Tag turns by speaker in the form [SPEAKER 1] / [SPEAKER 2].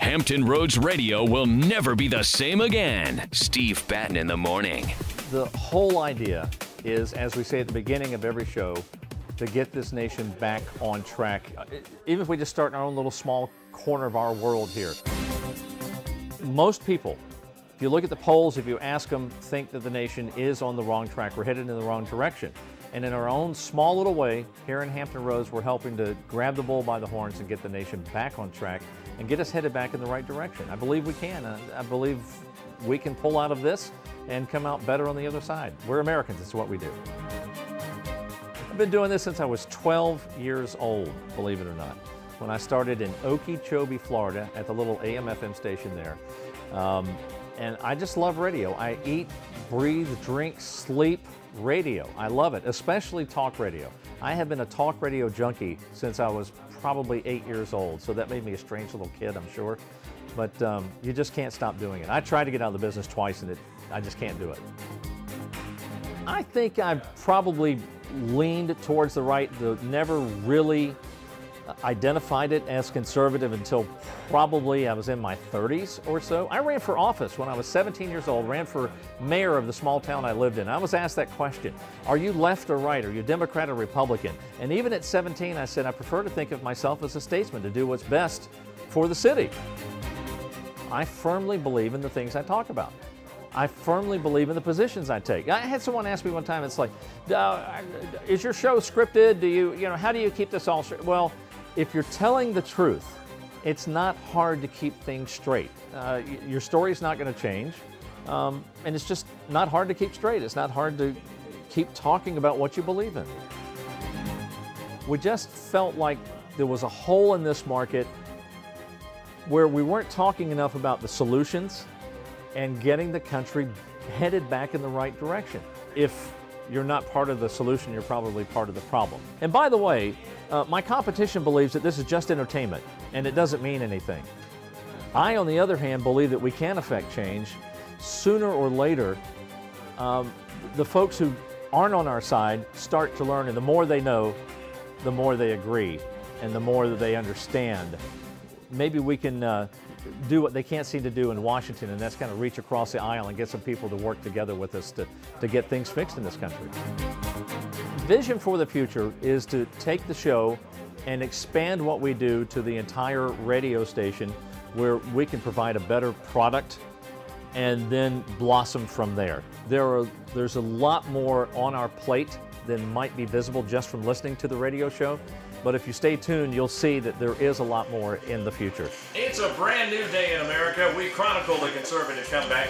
[SPEAKER 1] Hampton Roads Radio will never be the same again. Steve Batton in the morning.
[SPEAKER 2] The whole idea is, as we say at the beginning of every show, to get this nation back on track, even if we just start in our own little small corner of our world here. Most people, if you look at the polls, if you ask them, think that the nation is on the wrong track. We're headed in the wrong direction. And in our own small little way, here in Hampton Roads, we're helping to grab the bull by the horns and get the nation back on track and get us headed back in the right direction. I believe we can. I believe we can pull out of this and come out better on the other side. We're Americans. It's what we do. I've been doing this since I was 12 years old, believe it or not, when I started in Okeechobee, Florida, at the little AM/FM station there. And I just love radio. I eat, breathe, drink, sleep radio. I love it, especially talk radio. I have been a talk radio junkie since I was probably 8 years old, so that made me a strange little kid, I'm sure. But you just can't stop doing it. I tried to get out of the business twice, and I just can't do it. I think I probably leaned towards the right, never really identified it as conservative until probably I was in my 30s or so. I ran for office when I was 17 years old, ran for mayor of the small town I lived in. I was asked that question, are you left or right? Are you Democrat or Republican? And even at 17, I said, I prefer to think of myself as a statesman, to do what's best for the city. I firmly believe in the things I talk about. I firmly believe in the positions I take. I had someone ask me one time, it's like, is your show scripted? How do you keep this all straight? Well, if you're telling the truth, it's not hard to keep things straight. Your story's not going to change, and it's just not hard to keep straight. It's not hard to keep talking about what you believe in. We just felt like there was a hole in this market where we weren't talking enough about the solutions and getting the country headed back in the right direction. If you're not part of the solution, you're probably part of the problem. And by the way, my competition believes that this is just entertainment and it doesn't mean anything. I, on the other hand, believe that we can affect change. Sooner or later, the folks who aren't on our side start to learn, and the more they know, the more they agree, and the more that they understand. Maybe we can do what they can't seem to do in Washington, and that's kind of reach across the aisle and get some people to work together with us to get things fixed in this country. Vision for the future is to take the show and expand what we do to the entire radio station, where we can provide a better product and then blossom from there. There's a lot more on our plate than might be visible just from listening to the radio show. But if you stay tuned, you'll see that there is a lot more in the future.
[SPEAKER 3] It's a brand new day in America. We chronicle the conservative comeback.